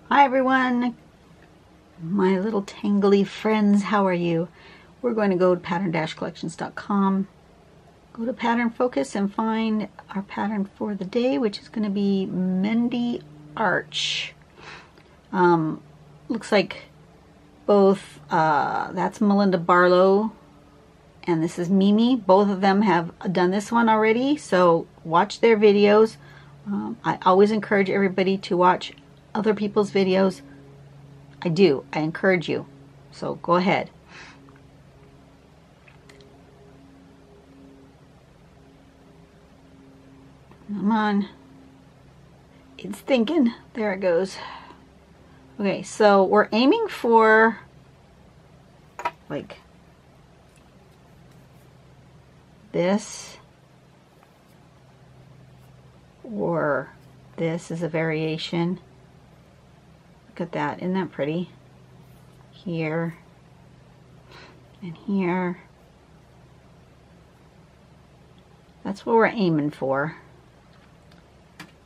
Hi everyone, my little tangly friends, how are you? We're going to go to pattern-collections.com, go to pattern focus and find our pattern for the day, which is going to be Mehndi Arch. Looks like both, that's Melinda Barlow and this is Mimi. Both of them have done this one already, so watch their videos. I always encourage everybody to watch other people's videos. I encourage you, so go ahead. Come on, it's thinking. There it goes. Okay, so we're aiming for like this, or this is a variation. Look at that, isn't that pretty? Here and here. That's what we're aiming for.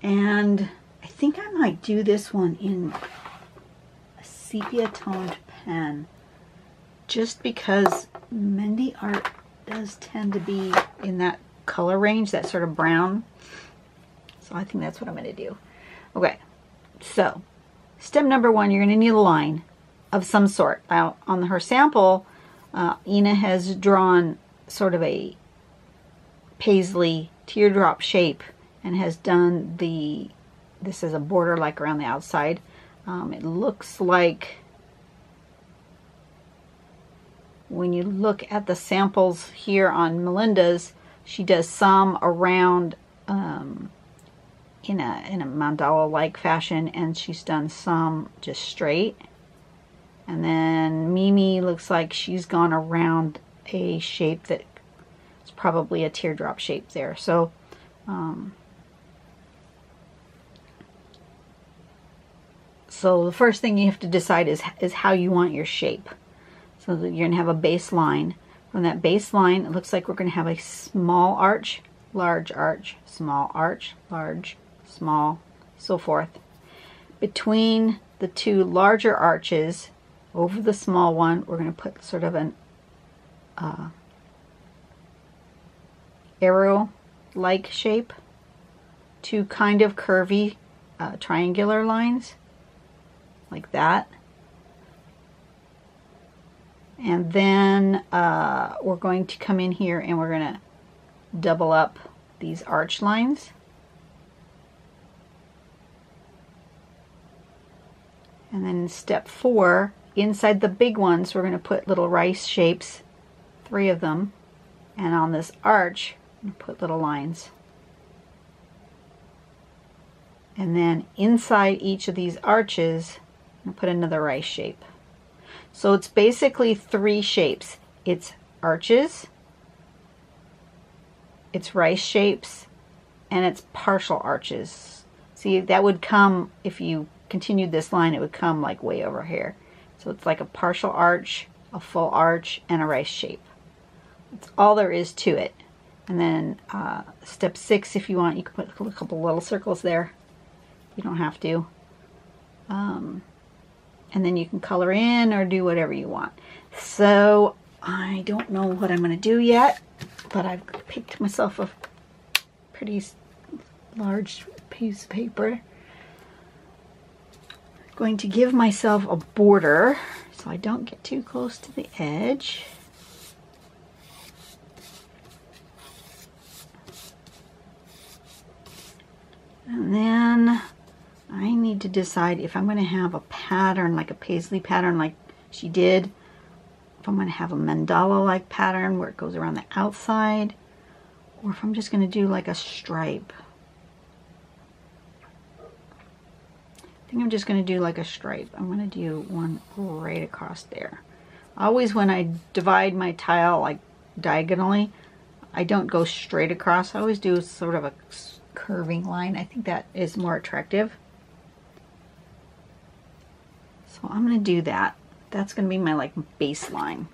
And I think I might do this one in a sepia toned pen, just because Mehndi art does tend to be in that color range, that sort of brown. So I think that's what I'm going to do. Okay, so step number one, you're going to need a line of some sort. Now, on her sample, Ina has drawn sort of a paisley teardrop shape and has done this is a border like around the outside. It looks like, when you look at the samples here on Melinda's, she does some around in a mandala-like fashion, and she's done some just straight. And then Mimi looks like she's gone around a shape that is probably a teardrop shape there. So so the first thing you have to decide is how you want your shape. So that you're gonna have a baseline. From that baseline, it looks like we're gonna have a small arch, large arch, small arch, large, small, so forth. Between the two larger arches, over the small one, we're going to put sort of an arrow-like shape, two kind of curvy triangular lines, like that. And then we're going to come in here and we're going to double up these arch lines. And then step 4, inside the big ones, we're going to put little rice shapes, 3 of them. And on this arch, I'm going to put little lines. And then inside each of these arches, I'm going to put another rice shape. So it's basically 3 shapes. It's arches, it's rice shapes, and it's partial arches. See, that would come, if you continued this line, it would come like way over here. So it's like a partial arch, a full arch, and a rice shape. That's all there is to it. And then step 6, if you want, you can put a couple little circles there. You don't have to. And then you can color in or do whatever you want. So I don't know what I'm going to do yet, but I've picked myself a pretty large piece of paper. Going to give myself a border so I don't get too close to the edge. And then I need to decide if I'm going to have a pattern, like a paisley pattern like she did, if I'm going to have a mandala-like pattern where it goes around the outside, or if I'm just going to do like a stripe. I think I'm just going to do like a stripe. I'm going to do one right across there. Always when I divide my tile like diagonally, I don't go straight across. I always do sort of a curving line. I think that is more attractive. So I'm going to do that. That's going to be my like baseline.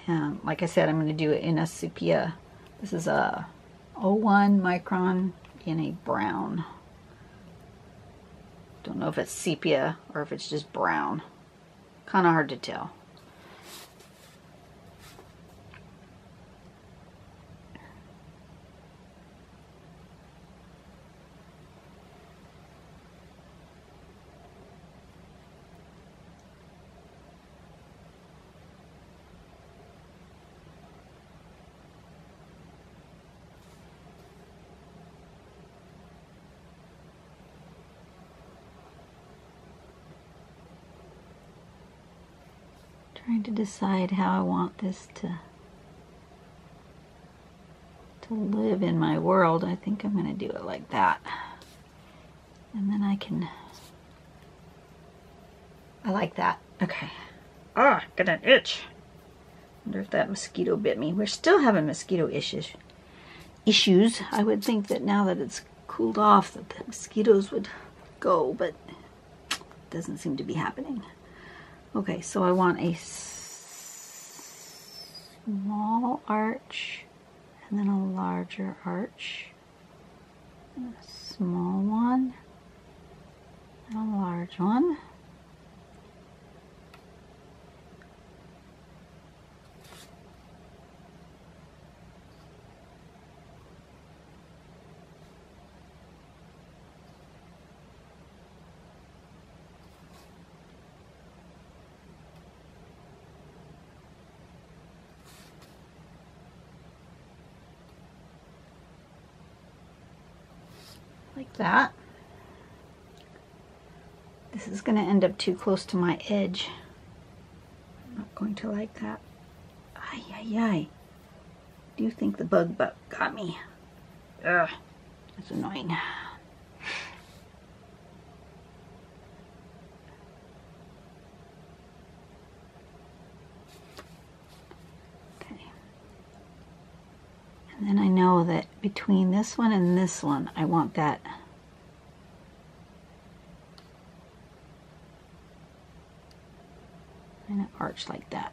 And like I said, I'm going to do it in a sepia. This is a 01 micron in a brown. Don't know if it's sepia or if it's just brown. Kind of hard to tell. Trying to decide how I want this to live in my world. I think I'm going to do it like that. And then I like that. Okay. Ah, got an itch. Wonder if that mosquito bit me. We're still having mosquito issues. I would think that now that it's cooled off that the mosquitoes would go, but it doesn't seem to be happening. Okay, so I want a small arch and then a larger arch, and a small one and a large one. Like that. This is going to end up too close to my edge. I'm not going to like that. Ay, ay, ay. Do you think the bug got me? Ugh, that's annoying. Okay. And then I know that between this one and this one, I want that kind of arch like that.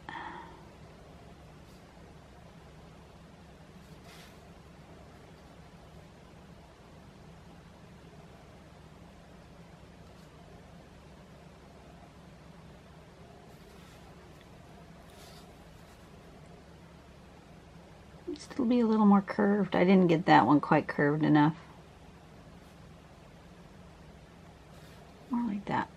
Still be a little more curved. I didn't get that one quite curved enough. More like that.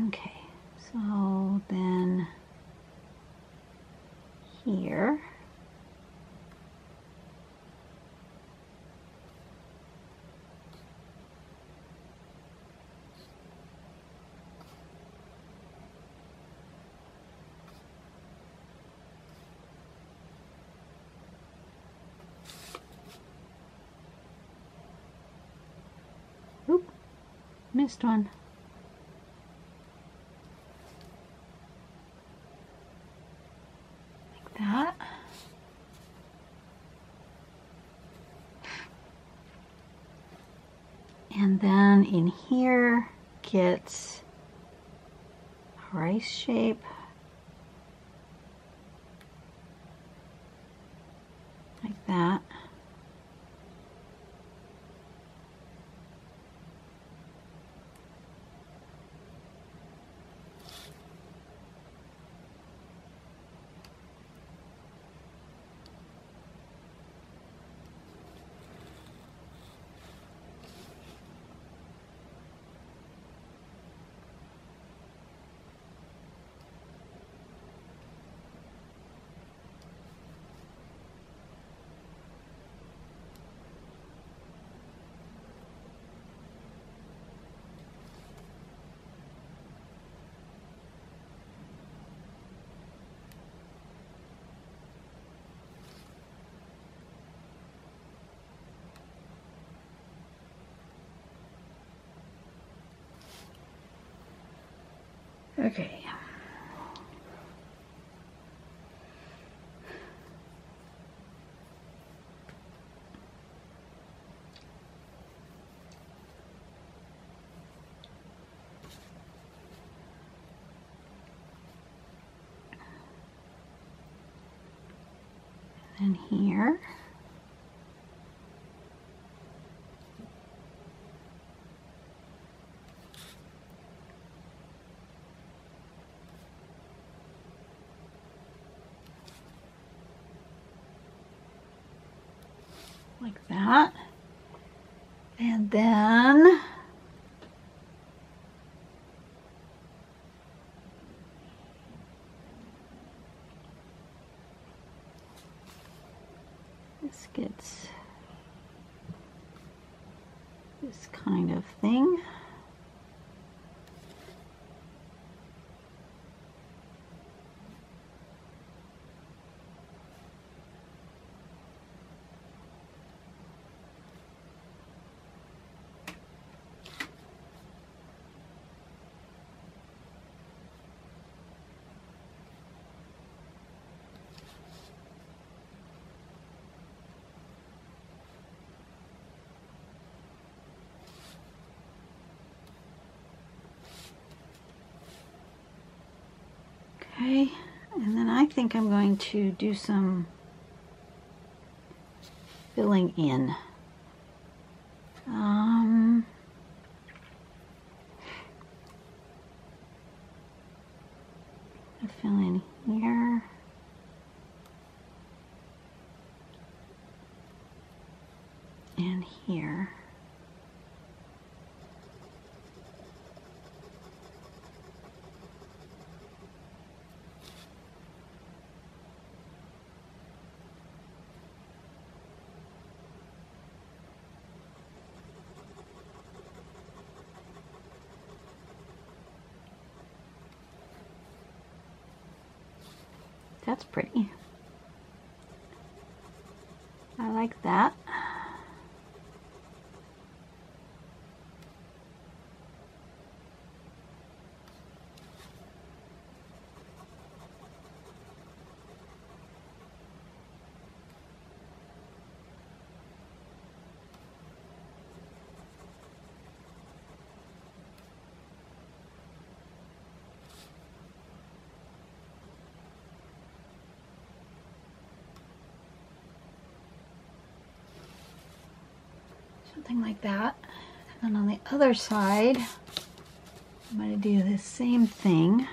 Okay, so then here, oop, missed one. That. And then in here get a rice shape like that. Okay. And here. Like that. And then this gets this kind of thing. Okay, and then I think I'm going to do some filling in. I fill in here. And here. That's pretty. I like that. Something like that. And then on the other side, I'm going to do the same thing.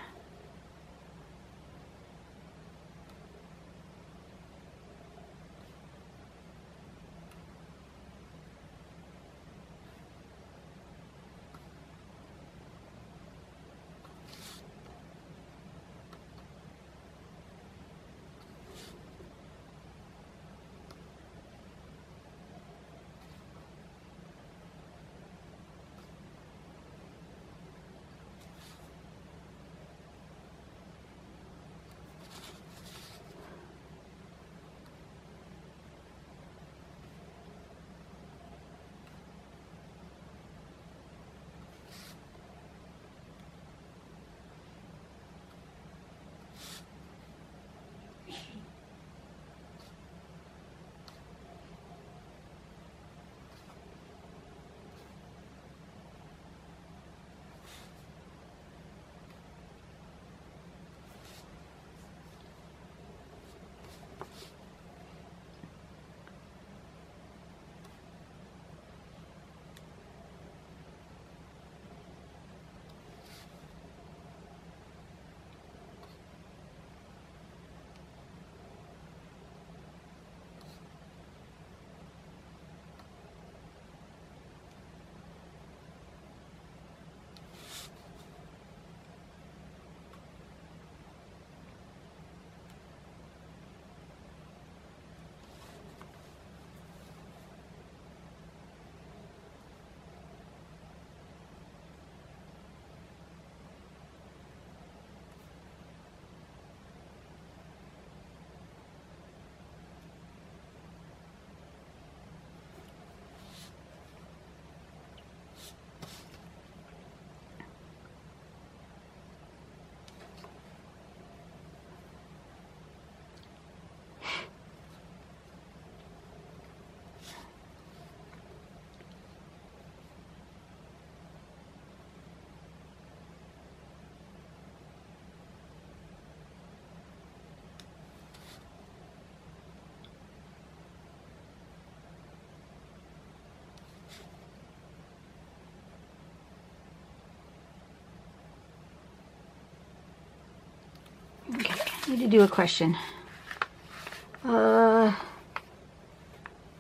need to do a question.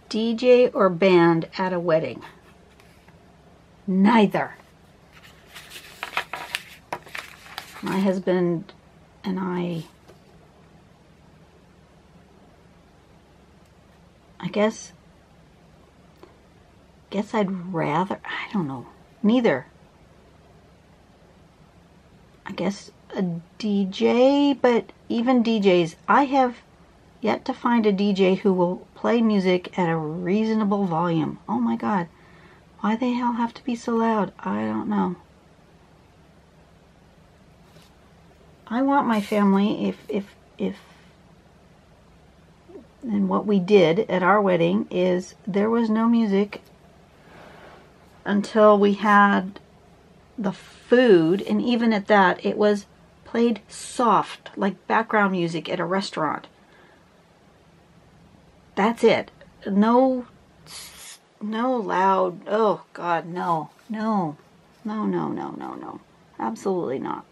DJ or band at a wedding? Neither. My husband and I guess I'd rather, I don't know, neither. I guess a DJ, but even DJs, I have yet to find a DJ who will play music at a reasonable volume. Oh my God, why the hell have to be so loud? I don't know. I want my family, and what we did at our wedding is there was no music until we had the food, and even at that, it was played soft, like background music at a restaurant. That's it. No loud, oh God, no. Absolutely not.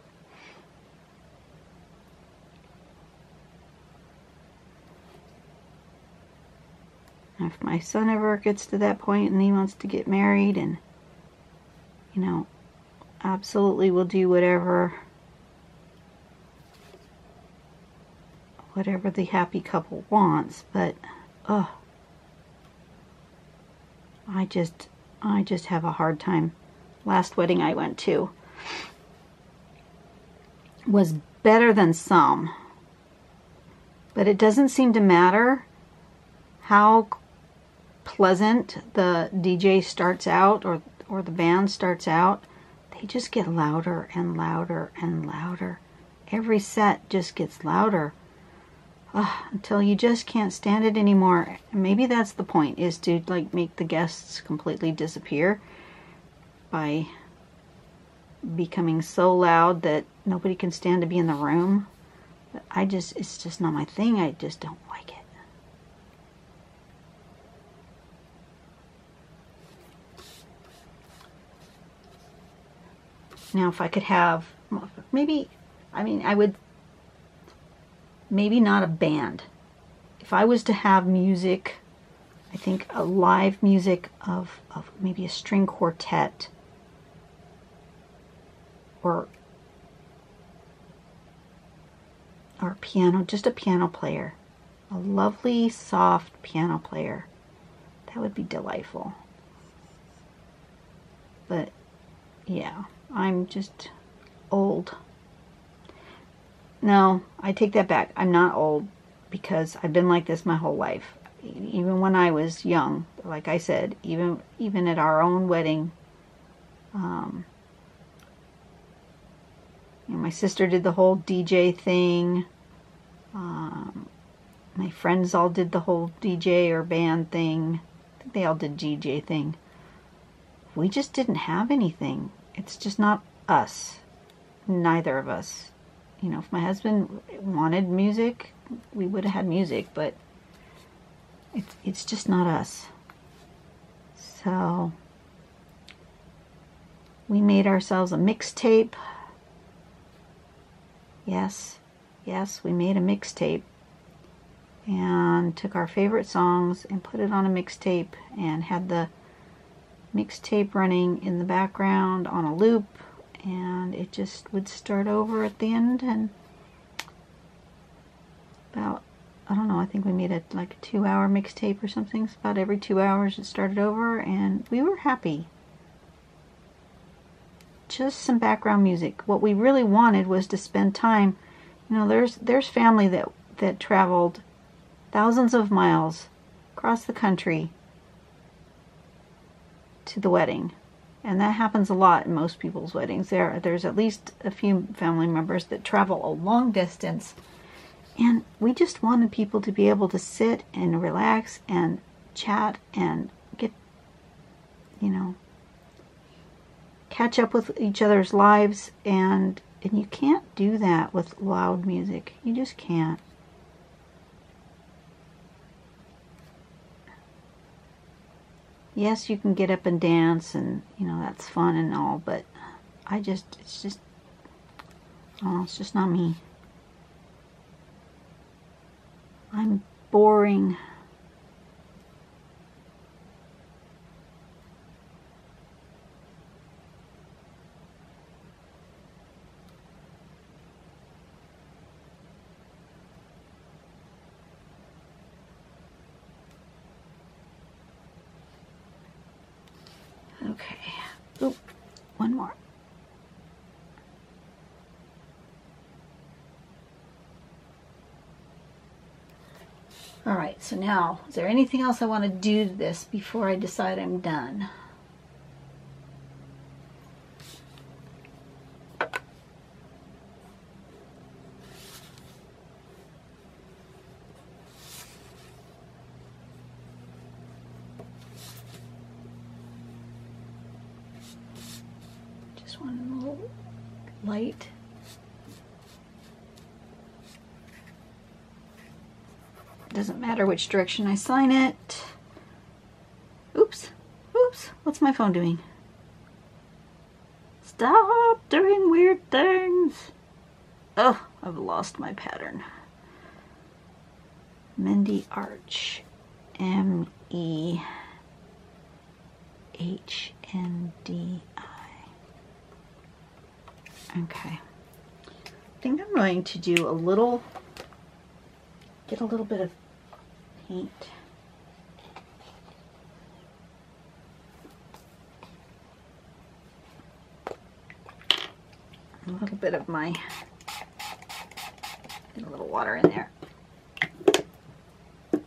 If my son ever gets to that point and he wants to get married, and, you know, absolutely will do whatever the happy couple wants, but I just have a hard time. Last wedding I went to was better than some, but it doesn't seem to matter how pleasant the DJ starts out or the band starts out. They just get louder and louder and louder. Every set just gets louder until you just can't stand it anymore. Maybe that's the point, is to like make the guests completely disappear by becoming so loud that nobody can stand to be in the room. But it's just not my thing. I just don't like it. Now, if I could have, I would, maybe not a band. If I was to have music, I think a live music of maybe a string quartet or piano, just a piano player. A lovely, soft piano player. That would be delightful. But, yeah. I'm just old. No, I take that back. I'm not old, because I've been like this my whole life. Even when I was young, like I said, even at our own wedding, my sister did the whole DJ thing. My friends all did the whole DJ or band thing. I think they all did DJ thing. We just didn't have anything. It's just not us. Neither of us. You know, if my husband wanted music, we would have had music, but it's just not us. So we made ourselves a mixtape. Yes, we made a mixtape and took our favorite songs and put it on a mixtape and had the mixtape running in the background on a loop, and it just would start over at the end. And about, I don't know, I think we made it like a 2-hour mixtape or something. So about every 2 hours it started over, and we were happy. Just some background music. What we really wanted was to spend time. You know, there's family that traveled thousands of miles across the country to the wedding, and that happens a lot in most people's weddings. There's at least a few family members that travel a long distance, and we just wanted people to be able to sit and relax and chat and get, you know, catch up with each other's lives, and you can't do that with loud music. You just can't. Yes, you can get up and dance, and, you know, that's fun and all, but it's just not me. I'm boring. Okay. Oop, one more. All right, so now, is there anything else I want to do to this before I decide I'm done? Just want a little light. Doesn't matter which direction I sign it. Oops, oops, what's my phone doing? Stop doing weird things. Oh, I've lost my pattern. Mehndi Arch, M-E-H-N-D-I. Okay, I think I'm going to do get a little bit of paint. A little bit of my, get a little water in there. A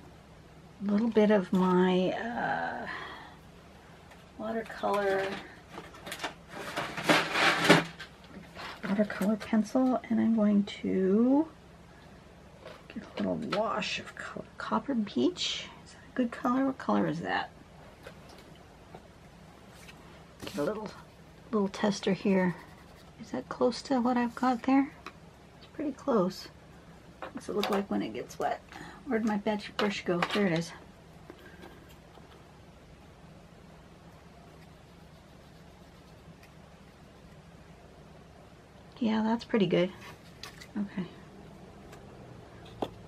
little bit of my watercolor pencil, and I'm going to get a little wash of color. Copper Beach. Is that a good color? What color is that? Get a little tester here. Is that close to what I've got there? It's pretty close. What's it look like when it gets wet? Where'd my brush go? There it is. Yeah, that's pretty good. Okay.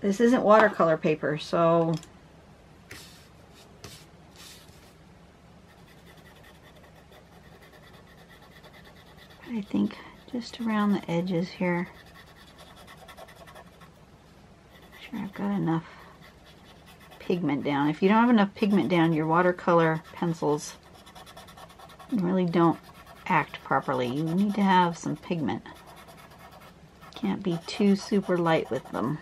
This isn't watercolor paper, so I think just around the edges here. Make sure I've got enough pigment down. If you don't have enough pigment down, your watercolor pencils really don't act properly. You need to have some pigment. Can't be too super light with them.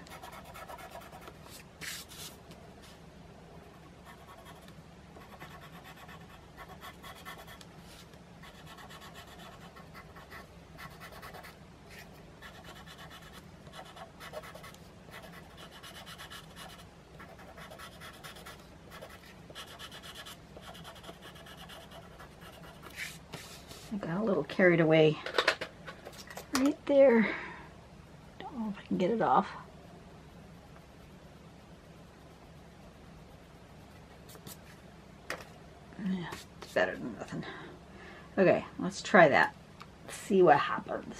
I got a little carried away right there. Don't know if I can get it off. Yeah, it's better than nothing. Okay, let's try that. See what happens.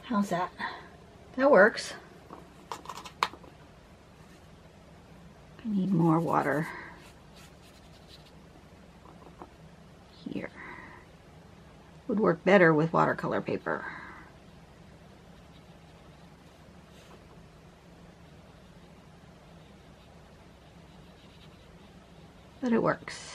How's that? That works. I need more water here. Would work better with watercolor paper. but it works.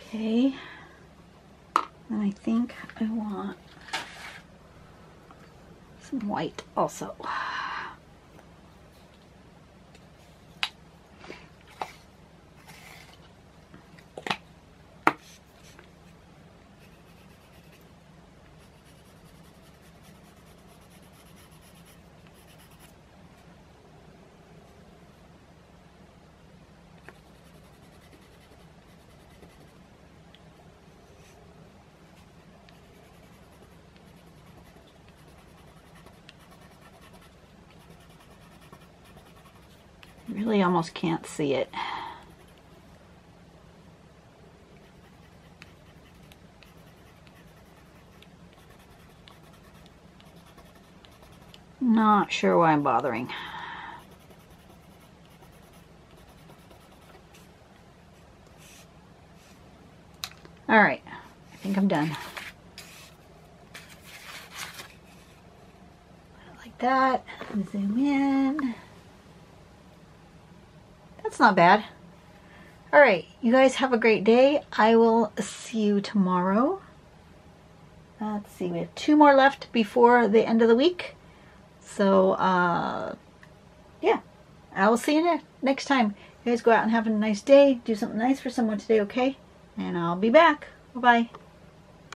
Okay, and I think I want some white also. Really almost can't see it. Not sure why I'm bothering. All right, I think I'm done. Like that, zoom in. That's not bad. All right, you guys have a great day. I will see you tomorrow. Let's see, we have 2 more left before the end of the week. So, yeah, I will see you next time. You guys go out and have a nice day. Do something nice for someone today, okay? And I'll be back. Bye-bye.